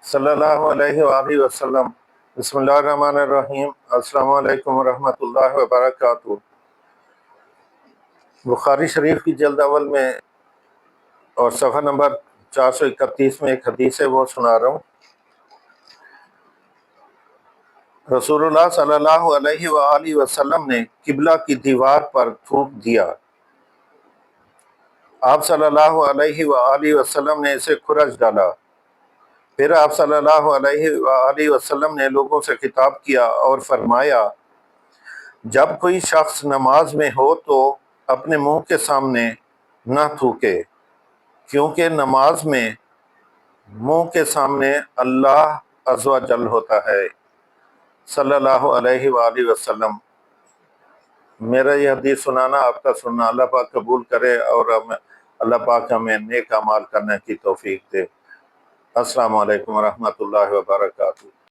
صلی اللہ علیہ وآلہ وسلم۔ بسم اللہ الرحمن الرحیم۔ السلام علیکم ورحمۃ اللہ وبرکاتہ۔ بخاری شریف کی جلد اول میں اور صفحہ نمبر 431 میں ایک حدیث ہے، وہ سنا رہا ہوں۔ رسول اللہ صلی اللہ علیہ وآلہ وسلم نے قبلہ کی دیوار پر تھوک دیا۔ آپ صلی اللہ علیہ وآلہ وسلم نے اسے کھرچ ڈالا۔ پھر آپ صلی اللہ علیہ وآلہ وسلم نے لوگوں سے خطاب کیا اور فرمایا، جب کوئی شخص نماز میں ہو تو اپنے منہ کے سامنے نہ تھوکے، کیونکہ نماز میں منہ کے سامنے اللہ عز و جل ہوتا ہے۔ صلی اللہ علیہ وآلہ وسلم۔ میرا یہ حدیث سنانا، آپ کا سننا اللہ پاک قبول کرے، اور اللہ پاک ہمیں نیک اعمال کرنے کی توفیق دے۔ السلام علیکم ورحمۃ اللہ وبرکاتہ۔